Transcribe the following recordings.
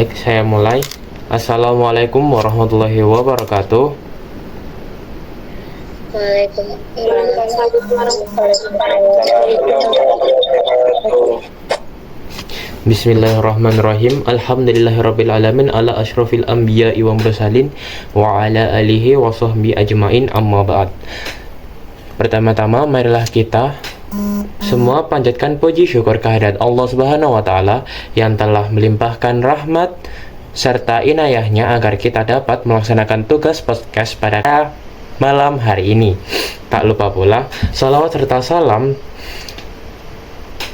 Baik, saya mulai. Assalamualaikum warahmatullahi wabarakatuh. Bismillahirrahmanirrahim. Alhamdulillahirrabbilalamin ala asyrafil anbiya'i wa mursalin wa ala alihi wa sahbihi ajmain, amma ba'd. Pertama-tama marilah kita semua panjatkan puji syukur kehadirat Allah Subhanahu wa taala yang telah melimpahkan rahmat serta inayahnya agar kita dapat melaksanakan tugas podcast pada malam hari ini. Tak lupa pula salawat serta salam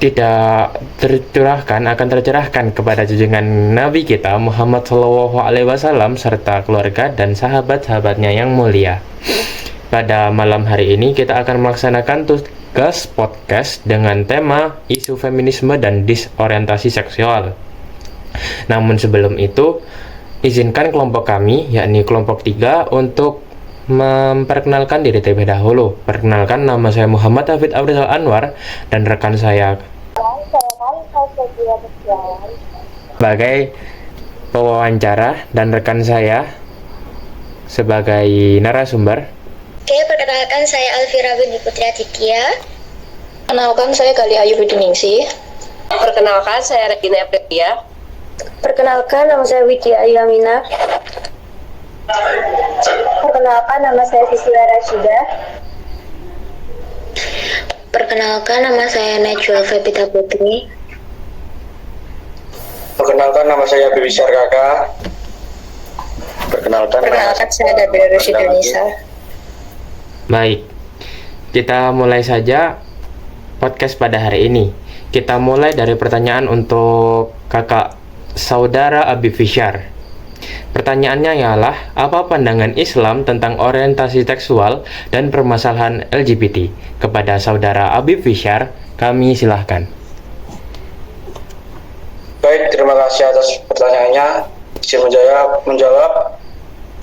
tidak akan tercurahkan kepada junjungan Nabi kita Muhammad Shallallahu Alaihi Wasallam serta keluarga dan sahabat-sahabatnya yang mulia. Pada malam hari ini kita akan melaksanakan tugas podcast dengan tema isu feminisme dan disorientasi seksual. Namun sebelum itu, izinkan kelompok kami, yakni kelompok 3, untuk memperkenalkan diri terlebih dahulu. Perkenalkan, nama saya Muhammad Hafid Abdul Anwar dan rekan saya sebagai pewawancara dan rekan saya sebagai narasumber. Oke, perkenalkan saya Alfira binti Putri Aditya. Perkenalkan saya Gali Ayu Ningsi. Perkenalkan saya Regina Aprilia. Perkenalkan nama saya Widya Ayamina. Perkenalkan nama saya Sisila Rashida. Perkenalkan nama saya Najwa Febita Putri. Perkenalkan nama saya Bibisar Kakak. Perkenalkan saya Dabira Rashida Nisa. Baik, kita mulai saja podcast pada hari ini. Kita mulai dari pertanyaan untuk kakak saudara Abi Fisyar. Pertanyaannya ialah, apa pandangan Islam tentang orientasi seksual dan permasalahan LGBT? Kepada saudara Abi Fisyar, kami silahkan. Baik, terima kasih atas pertanyaannya. Izin menjawab.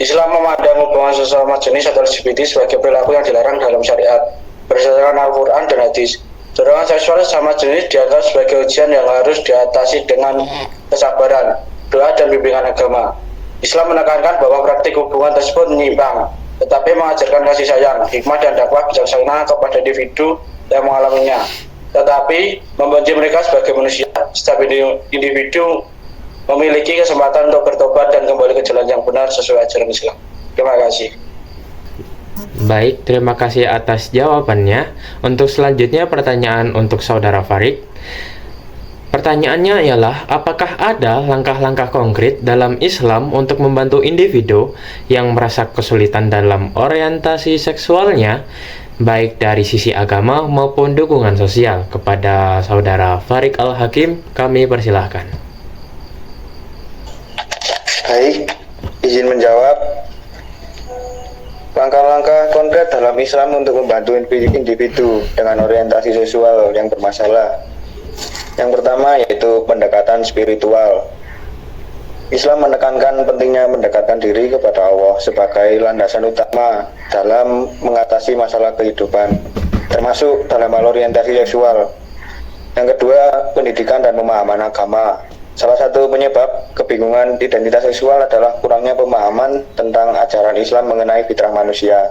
Islam memandang hubungan sesama jenis atau LGBT sebagai perilaku yang dilarang dalam syariat berdasarkan Al-Quran dan hadis. Dorongan seksual sesama jenis dianggap sebagai ujian yang harus diatasi dengan kesabaran, doa, dan bimbingan agama. Islam menekankan bahwa praktik hubungan tersebut menyimpang, tetapi mengajarkan kasih sayang, hikmah, dan dakwah bijaksana kepada individu yang mengalaminya, tetapi membenci mereka sebagai manusia. Setiap individu memiliki kesempatan untuk bertobat dan kembali ke jalan yang benar sesuai ajaran Islam. Terima kasih. Baik, terima kasih atas jawabannya. Untuk selanjutnya pertanyaan untuk saudara Farid. Pertanyaannya ialah, apakah ada langkah-langkah konkret dalam Islam untuk membantu individu yang merasa kesulitan dalam orientasi seksualnya, baik dari sisi agama maupun dukungan sosial? Kepada saudara Farid Al-Hakim, kami persilahkan. Baik, izin menjawab. Langkah-langkah konkret dalam Islam untuk membantu individu dengan orientasi seksual yang bermasalah. Yang pertama yaitu pendekatan spiritual. Islam menekankan pentingnya mendekatkan diri kepada Allah sebagai landasan utama dalam mengatasi masalah kehidupan, termasuk dalam hal orientasi seksual. Yang kedua, pendidikan dan pemahaman agama. Salah satu penyebab kebingungan identitas seksual adalah kurangnya pemahaman tentang ajaran Islam mengenai fitrah manusia.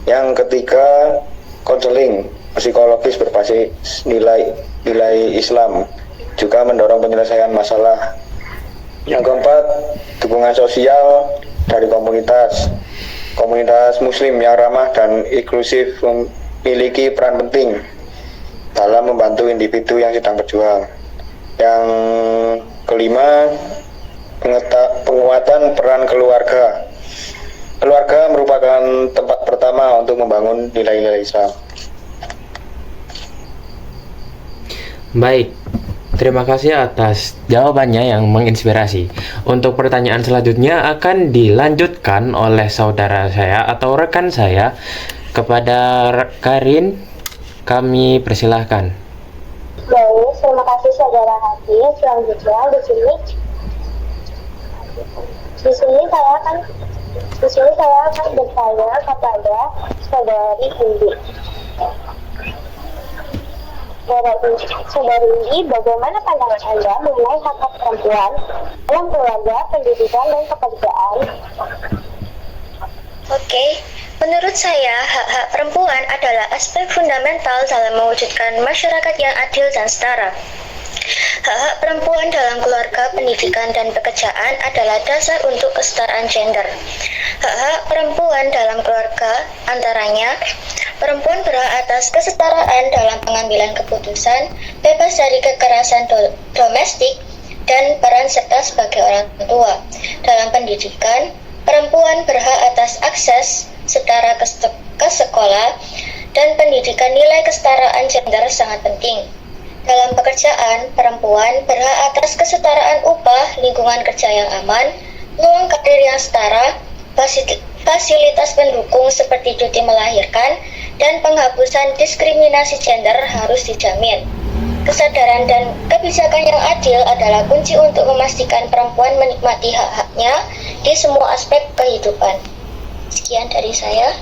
Yang ketiga, konseling psikologis berbasis nilai Islam juga mendorong penyelesaian masalah. Yang keempat, dukungan sosial dari komunitas muslim yang ramah dan inklusif memiliki peran penting dalam membantu individu yang sedang berjuang. Yang kelima, penguatan peran keluarga. Keluarga merupakan tempat pertama untuk membangun nilai-nilai Islam. Baik, terima kasih atas jawabannya yang menginspirasi. Untuk pertanyaan selanjutnya akan dilanjutkan oleh saudara saya atau rekan saya. Kepada Karin, kami persilahkan. Baik, terima kasih saudara Hati. Selanjutnya di sini saya akan bertanya kepada saudari Indi. Saudari, bagaimana pandangan Anda mengenai hak-hak perempuan dalam keluarga, pendidikan, dan pekerjaan? Oke, menurut saya hak-hak perempuan adalah aspek fundamental dalam mewujudkan masyarakat yang adil dan setara. Hak-hak perempuan dalam keluarga, pendidikan, dan pekerjaan adalah dasar untuk kesetaraan gender. Hak-hak perempuan dalam keluarga antaranya perempuan berhak atas kesetaraan dalam pengambilan keputusan, bebas dari kekerasan domestik, dan peran serta sebagai orang tua. Dalam pendidikan, perempuan berhak atas akses setara ke sekolah, dan pendidikan nilai kesetaraan gender sangat penting. Dalam pekerjaan, perempuan berhak atas kesetaraan upah, lingkungan kerja yang aman, peluang karir yang setara, fasilitas pendukung seperti cuti melahirkan, dan penghapusan diskriminasi gender harus dijamin. Kesadaran dan kebijakan yang adil adalah kunci untuk memastikan perempuan menikmati hak-haknya di semua aspek kehidupan. Sekian dari saya.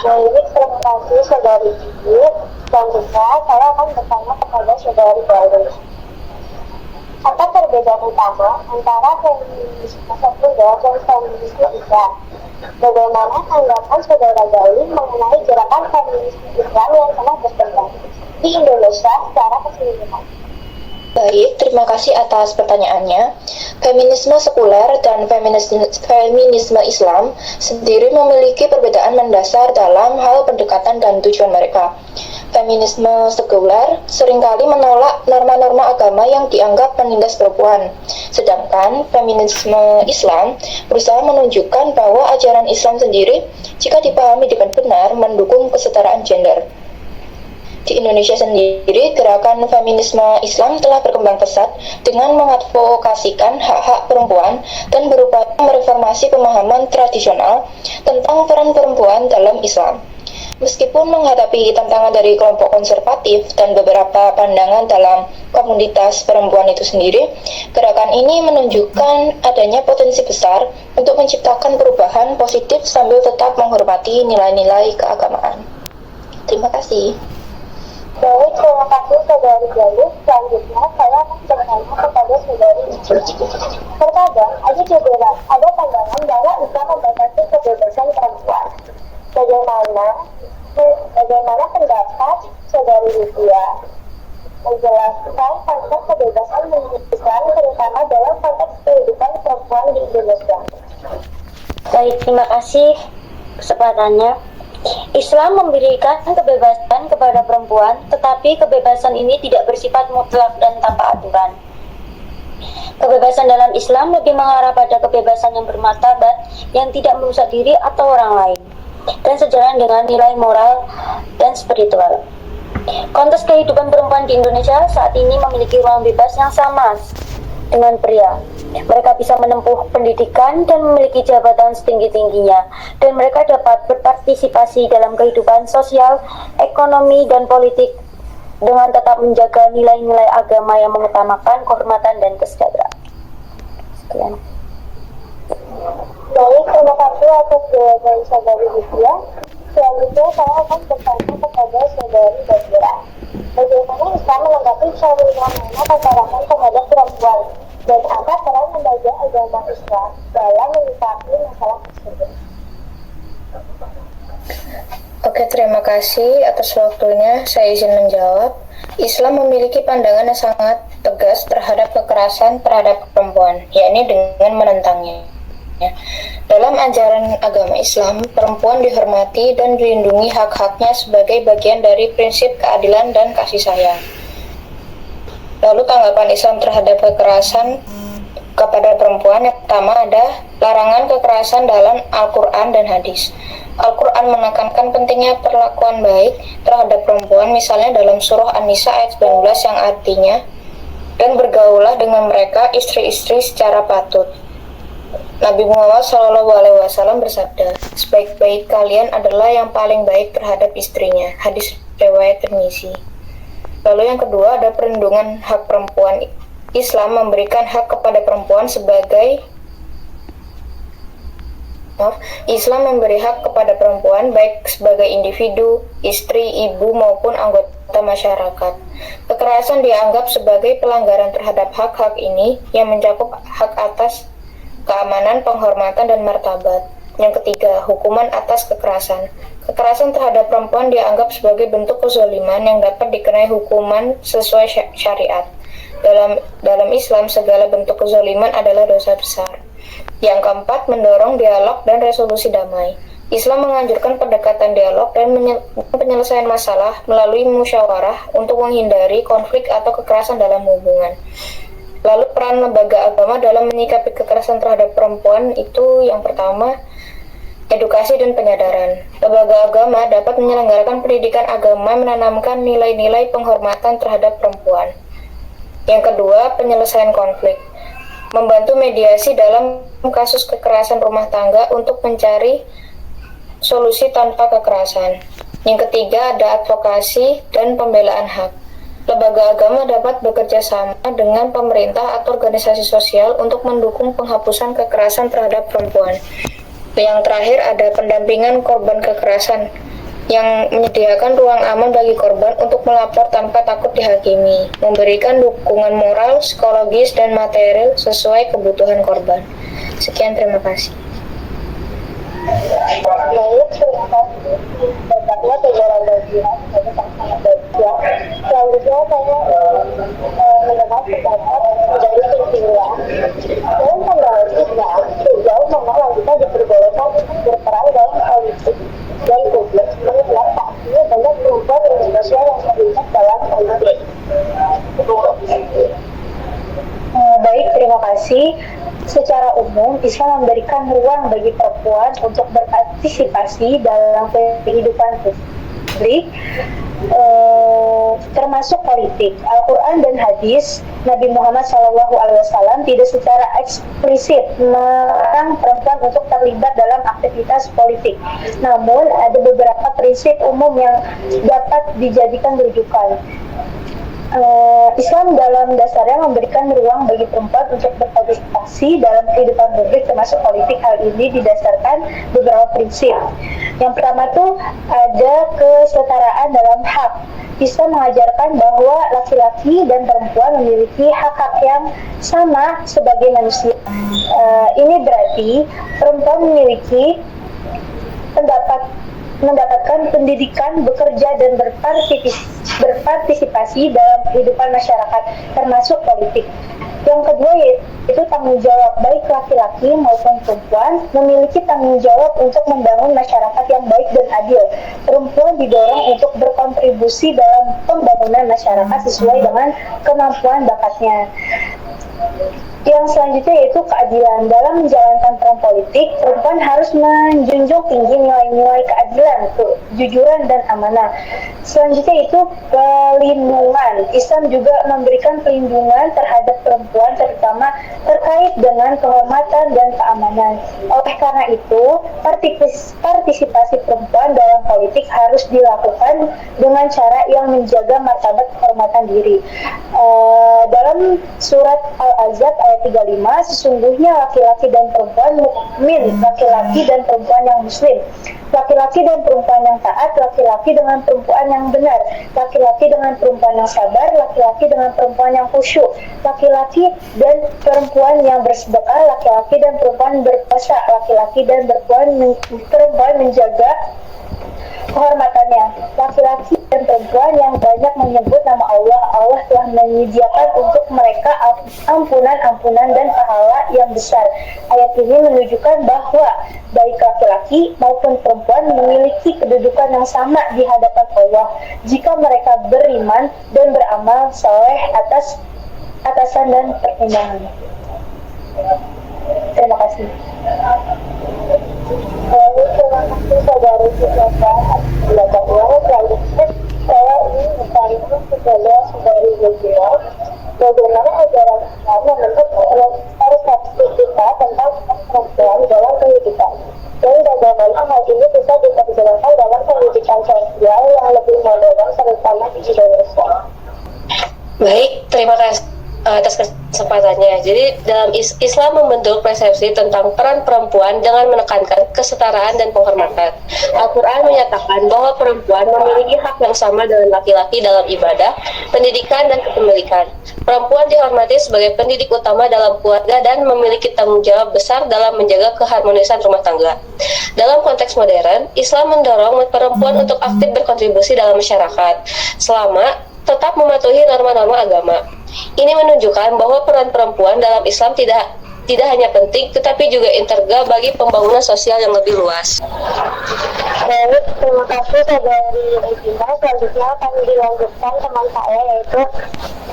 Baik, terima kasih Saudari Gigi. Selanjutnya, saya akan bertanya kepada Saudari Galuh. Apa perbedaan utama antara feminisme sekuler dan feminisme Islam? Bagaimana tanggapan Saudara Galuh mengenai gerakan feminisme Islam yang telah berkembang di Indonesia secara keseluruhan? Baik, terima kasih atas pertanyaannya. Feminisme sekuler dan feminisme Islam sendiri memiliki perbedaan mendasar dalam hal pendekatan dan tujuan mereka. Feminisme sekuler seringkali menolak norma-norma agama yang dianggap menindas perempuan, sedangkan feminisme Islam berusaha menunjukkan bahwa ajaran Islam sendiri, jika dipahami dengan benar, mendukung kesetaraan gender. Di Indonesia sendiri, gerakan feminisme Islam telah berkembang pesat dengan mengadvokasikan hak-hak perempuan dan berupaya mereformasi pemahaman tradisional tentang peran perempuan dalam Islam. Meskipun menghadapi tantangan dari kelompok konservatif dan beberapa pandangan dalam komunitas perempuan itu sendiri, gerakan ini menunjukkan adanya potensi besar untuk menciptakan perubahan positif sambil tetap menghormati nilai-nilai keagamaan. Terima kasih. Baik, terima kasih Saudari Galuh. Selanjutnya, saya akan bertanya kepada Saudari Gigi. Terkadang ada pandangan bahwa Islam membatasi kebebasan perempuan. Bagaimana pendapat Saudari Lydia menjelaskan konsep kebebasan menurut Islam, terutama dalam konteks kehidupan perempuan di Indonesia? Baik, terima kasih kesempatannya. Islam memberikan kebebasan kepada perempuan, tetapi kebebasan ini tidak bersifat mutlak dan tanpa aturan. Kebebasan dalam Islam lebih mengarah pada kebebasan yang bermartabat, yang tidak merusak diri atau orang lain, dan sejalan dengan nilai moral dan spiritual. Konteks kehidupan perempuan di Indonesia saat ini memiliki ruang bebas yang sama dengan pria. Mereka bisa menempuh pendidikan dan memiliki jabatan setinggi-tingginya, dan mereka dapat berpartisipasi dalam kehidupan sosial, ekonomi, dan politik dengan tetap menjaga nilai-nilai agama yang mengutamakan kehormatan dan kesejahteraan. Sekian. Baik, terima kasih atas jawaban Saudari Lydia. Selanjutnya, saya akan bertanya kepada Saudari Badira. Bagaimana Islam menanggapi fenomena kekerasan terhadap perempuan? Dan apa peran lembaga agama Islam dalam menyikapi masalah tersebut? Oke, terima kasih atas waktunya. Saya izin menjawab. Islam memiliki pandangan yang sangat tegas terhadap kekerasan terhadap perempuan, yakni dengan menentangnya. Dalam ajaran agama Islam, perempuan dihormati dan dilindungi hak-haknya sebagai bagian dari prinsip keadilan dan kasih sayang. Lalu tanggapan Islam terhadap kekerasan kepada perempuan yang pertama ada larangan kekerasan dalam Al-Quran dan hadis. Al-Quran menekankan pentingnya perlakuan baik terhadap perempuan, misalnya dalam surah An-Nisa ayat 19 yang artinya, dan bergaulah dengan mereka istri-istri secara patut. Nabi Muhammad SAW bersabda, sebaik-baik kalian adalah yang paling baik terhadap istrinya. Hadis riwayat Tirmizi. Lalu yang kedua ada perlindungan hak perempuan. Islam memberikan hak kepada perempuan Islam memberi hak kepada perempuan baik sebagai individu, istri, ibu maupun mata masyarakat. Kekerasan dianggap sebagai pelanggaran terhadap hak-hak ini yang mencakup hak atas keamanan, penghormatan, dan martabat. Yang ketiga, hukuman atas kekerasan. Kekerasan terhadap perempuan dianggap sebagai bentuk kezaliman yang dapat dikenai hukuman sesuai syariat. Dalam Islam, segala bentuk kezaliman adalah dosa besar. Yang keempat, mendorong dialog dan resolusi damai. Islam menganjurkan pendekatan dialog dan penyelesaian masalah melalui musyawarah untuk menghindari konflik atau kekerasan dalam hubungan. Lalu peran lembaga agama dalam menyikapi kekerasan terhadap perempuan itu yang pertama, edukasi dan penyadaran. Lembaga agama dapat menyelenggarakan pendidikan agama menanamkan nilai-nilai penghormatan terhadap perempuan. Yang kedua, penyelesaian konflik. Membantu mediasi dalam kasus kekerasan rumah tangga untuk mencari solusi tanpa kekerasan. Yang ketiga, ada advokasi dan pembelaan hak. Lembaga agama dapat bekerja sama dengan pemerintah atau organisasi sosial untuk mendukung penghapusan kekerasan terhadap perempuan. Yang terakhir, ada pendampingan korban kekerasan yang menyediakan ruang aman bagi korban untuk melapor tanpa takut dihakimi, memberikan dukungan moral, psikologis, dan material sesuai kebutuhan korban. Sekian, terima kasih. Baik, terima kasih. Banyaknya penjelasan bagian dari sangat bagian. Selanjutnya saya mendengar pendapat dari pimpinan dan membahas Islam sejauh mana wanita diperbolehkan berperan dalam politik dan publik mengingat saat ini banyak perempuan dan sosial yang terlibat dalam politik. Baik, terima kasih. Secara umum, Islam memberikan ruang bagi perempuan untuk berpartisipasi dalam kehidupan publik, termasuk politik. Al-Quran dan hadis Nabi Muhammad SAW tidak secara eksplisit melarang perempuan untuk terlibat dalam aktivitas politik. Namun, ada beberapa prinsip umum yang dapat dijadikan rujukan. Islam dalam dasarnya memberikan ruang bagi perempuan untuk berpartisipasi dalam kehidupan publik termasuk politik. Hal ini didasarkan beberapa prinsip. Yang pertama itu ada kesetaraan dalam hak. Islam mengajarkan bahwa laki-laki dan perempuan memiliki hak-hak yang sama sebagai manusia. Ini berarti perempuan memiliki mendapatkan pendidikan, bekerja, dan berpartisipasi dalam kehidupan masyarakat, termasuk politik. Yang kedua yaitu tanggung jawab. Baik laki-laki maupun perempuan memiliki tanggung jawab untuk membangun masyarakat yang baik dan adil. Perempuan didorong untuk berkontribusi dalam pembangunan masyarakat sesuai dengan kemampuan bakatnya. Yang selanjutnya yaitu keadilan. Dalam menjalankan peran politik, perempuan harus menjunjung tinggi nilai-nilai keadilan, kejujuran, dan amanah. Selanjutnya itu pelindungan. Islam juga memberikan pelindungan terhadap perempuan, terutama terkait dengan kehormatan dan keamanan. Oleh karena itu, partisipasi perempuan dalam politik harus dilakukan dengan cara yang menjaga martabat kehormatan diri. Dalam surat Al-Ahzab ayat 35, sesungguhnya laki-laki dan perempuan mukmin, laki-laki dan perempuan yang muslim, laki-laki dan perempuan yang taat, laki-laki dengan perempuan yang benar, laki-laki dengan perempuan yang sabar, laki-laki dengan perempuan yang khusyuk, laki-laki dan perempuan yang bersedekah, laki-laki dan perempuan berpuasa, laki-laki dan perempuan menjaga kehormatannya, laki-laki dan perempuan yang banyak menyebut nama Allah. Allah telah menyediakan untuk mereka ampunan dan pahala yang besar. Ayat ini menunjukkan bahwa baik laki-laki maupun perempuan memiliki kedudukan yang sama di hadapan Allah jika mereka beriman dan beramal saleh atas atasan dan pertimbangan. Terima kasih. Terima kasih saudari Susanna. Selanjutnya saya ingin bertanya kepada saudari Zulfia, bagaimana ajaran Islam membentuk persepsi kita tentang perempuan dalam kehidupan, dan bagaimana hal ini bisa diterjemahkan dalam pendidikan sosial yang lebih modern terutama di Indonesia. Baik, terima kasih atas kesempatannya. Jadi dalam Islam membentuk persepsi tentang peran perempuan dengan menekankan kesetaraan dan penghormatan. Al-Quran menyatakan bahwa perempuan memiliki hak yang sama dengan laki-laki dalam ibadah, pendidikan, dan kepemilikan. Perempuan dihormati sebagai pendidik utama dalam keluarga dan memiliki tanggung jawab besar dalam menjaga keharmonisan rumah tangga. Dalam konteks modern, Islam mendorong perempuan untuk aktif berkontribusi dalam masyarakat, selama tetap mematuhi norma-norma agama. Ini menunjukkan bahwa peran perempuan dalam Islam tidak hanya penting, tetapi juga integral bagi pembangunan sosial yang lebih luas. Baik, terima kasih saudari Regina. Selanjutnya akan dilanjutkan teman saya, yaitu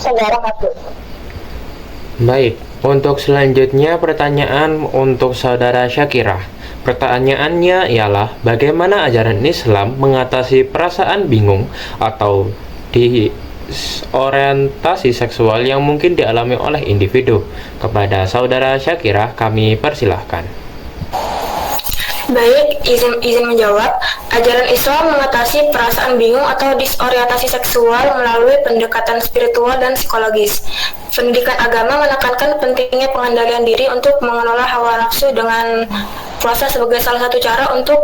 saudara Hafiz. Baik, untuk selanjutnya pertanyaan untuk saudara Syakirah. Pertanyaannya ialah bagaimana ajaran Islam mengatasi perasaan bingung atau disorientasi seksual yang mungkin dialami oleh individu. Kepada saudara Syakirah kami persilahkan. Baik, izin menjawab. Ajaran Islam mengatasi perasaan bingung atau disorientasi seksual melalui pendekatan spiritual dan psikologis. Pendidikan agama menekankan pentingnya pengendalian diri untuk mengelola hawa nafsu dengan puasa sebagai salah satu cara untuk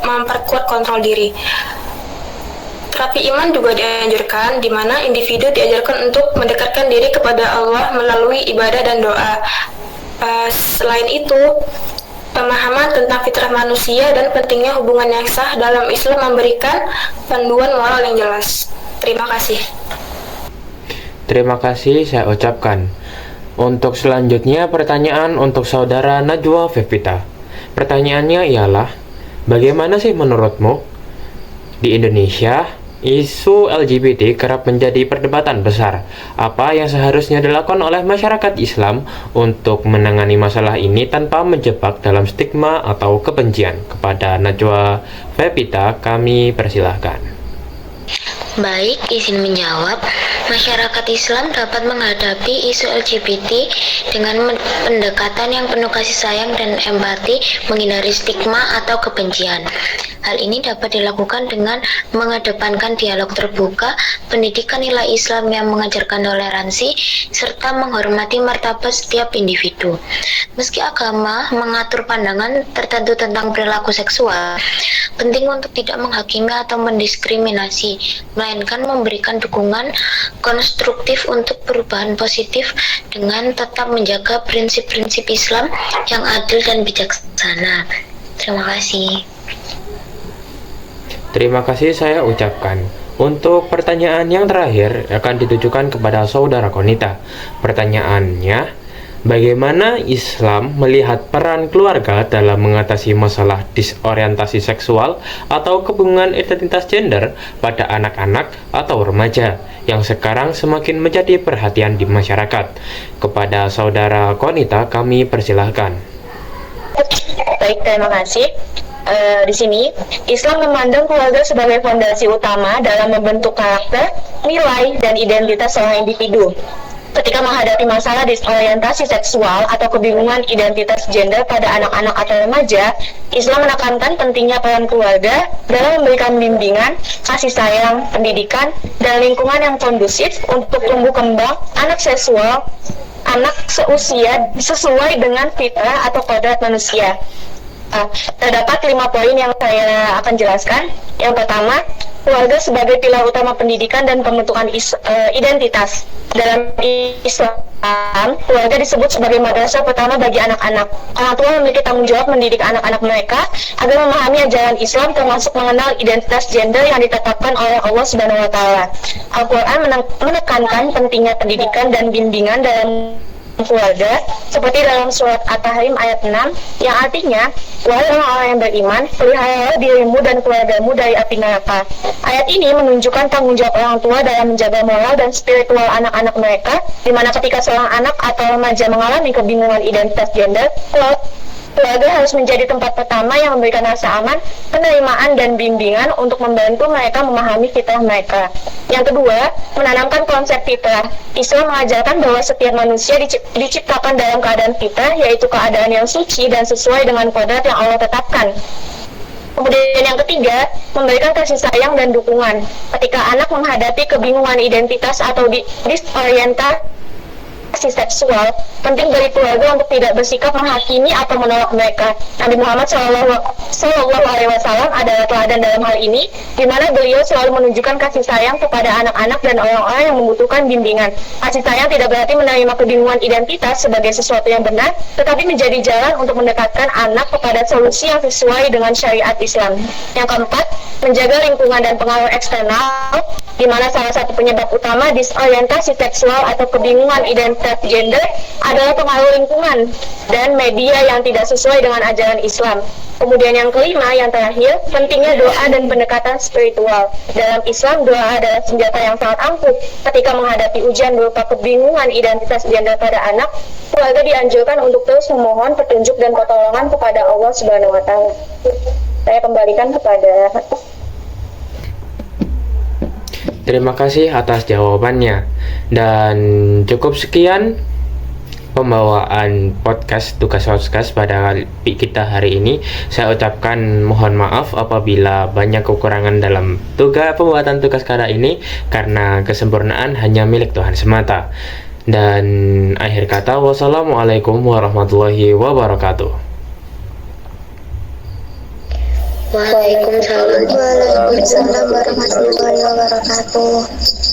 memperkuat kontrol diri. Terapi iman juga dianjurkan, di mana individu diajarkan untuk mendekatkan diri kepada Allah melalui ibadah dan doa. Selain itu, pemahaman tentang fitrah manusia dan pentingnya hubungan yang sah dalam Islam memberikan panduan moral yang jelas. Terima kasih. Terima kasih saya ucapkan. Untuk selanjutnya pertanyaan untuk saudara Najwa Fevita. Pertanyaannya ialah, bagaimana sih menurutmu di Indonesia isu LGBT kerap menjadi perdebatan besar? Apa yang seharusnya dilakukan oleh masyarakat Islam untuk menangani masalah ini tanpa menjebak dalam stigma atau kebencian? Kepada Najwa Fevita kami persilahkan. Baik, izin menjawab. Masyarakat Islam dapat menghadapi isu LGBT dengan pendekatan yang penuh kasih sayang dan empati, menghindari stigma atau kebencian. Hal ini dapat dilakukan dengan mengedepankan dialog terbuka, pendidikan nilai Islam yang mengajarkan toleransi, serta menghormati martabat setiap individu. Meski agama mengatur pandangan tertentu tentang perilaku seksual, penting untuk tidak menghakimi atau mendiskriminasi, melainkan memberikan dukungan konstruktif untuk perubahan positif dengan tetap menjaga prinsip-prinsip Islam yang adil dan bijaksana. Terima kasih. Terima kasih saya ucapkan. Untuk pertanyaan yang terakhir akan ditujukan kepada saudara Konita. Pertanyaannya, bagaimana Islam melihat peran keluarga dalam mengatasi masalah disorientasi seksual atau kebingungan identitas gender pada anak-anak atau remaja yang sekarang semakin menjadi perhatian di masyarakat? Kepada saudara Konita kami persilahkan. Baik, terima kasih. Di sini, Islam memandang keluarga sebagai fondasi utama dalam membentuk karakter, nilai, dan identitas seorang individu. Ketika menghadapi masalah disorientasi seksual atau kebingungan identitas gender pada anak-anak atau remaja, Islam menekankan pentingnya peran keluarga dalam memberikan bimbingan, kasih sayang, pendidikan, dan lingkungan yang kondusif untuk tumbuh kembang anak seusia sesuai dengan fitrah atau kodrat manusia. Terdapat 5 poin yang saya akan jelaskan. Yang pertama, keluarga sebagai pilar utama pendidikan dan pembentukan identitas. Dalam Islam, keluarga disebut sebagai madrasah pertama bagi anak-anak. Orang tua memiliki tanggung jawab mendidik anak-anak mereka agar memahami ajaran Islam, termasuk mengenal identitas gender yang ditetapkan oleh Allah Subhanahu wa Ta'ala. Al-Quran menekankan pentingnya pendidikan dan bimbingan dalam keluarga, seperti dalam surat At-Tahrim ayat 6, yang artinya, wahai orang-orang yang beriman, peliharalah dirimu dan keluargamu dari api neraka. Ayat ini menunjukkan tanggung jawab orang tua dalam menjaga moral dan spiritual anak-anak mereka, di mana ketika seorang anak atau remaja mengalami kebingungan identitas gender, keluarga harus menjadi tempat pertama yang memberikan rasa aman, penerimaan, dan bimbingan untuk membantu mereka memahami fitrah mereka. Yang kedua, menanamkan konsep fitrah. Islam mengajarkan bahwa setiap manusia diciptakan dalam keadaan fitrah, yaitu keadaan yang suci dan sesuai dengan kodrat yang Allah tetapkan. Kemudian yang ketiga, memberikan kasih sayang dan dukungan. Ketika anak menghadapi kebingungan identitas atau disorientasi orientasi seksual, penting bagi keluarga untuk tidak bersikap menghakimi atau menolak mereka. Nabi Muhammad SAW adalah teladan dalam hal ini, di mana beliau selalu menunjukkan kasih sayang kepada anak-anak dan orang-orang yang membutuhkan bimbingan. Kasih sayang tidak berarti menerima kebingungan identitas sebagai sesuatu yang benar, tetapi menjadi jalan untuk mendekatkan anak kepada solusi yang sesuai dengan syariat Islam. Yang keempat, menjaga lingkungan dan pengaruh eksternal, di mana salah satu penyebab utama disorientasi seksual atau kebingungan identitas gender adalah pengaruh lingkungan dan media yang tidak sesuai dengan ajaran Islam. Kemudian yang kelima, yang terakhir, pentingnya doa dan pendekatan spiritual. Dalam Islam, doa adalah senjata yang sangat ampuh. Ketika menghadapi ujian berupa kebingungan identitas gender pada anak, keluarga dianjurkan untuk terus memohon petunjuk dan pertolongan kepada Allah Subhanahu wa Ta'ala. Saya kembalikan kepada. Terima kasih atas jawabannya. Dan cukup sekian pembawaan podcast Tugas Podcast pada kita hari ini. Saya ucapkan mohon maaf apabila banyak kekurangan dalam pembuatan tugas kala ini, karena kesempurnaan hanya milik Tuhan semata. Dan akhir kata, wassalamualaikum warahmatullahi wabarakatuh. Waalaikumsalam warahmatullahi wabarakatuh.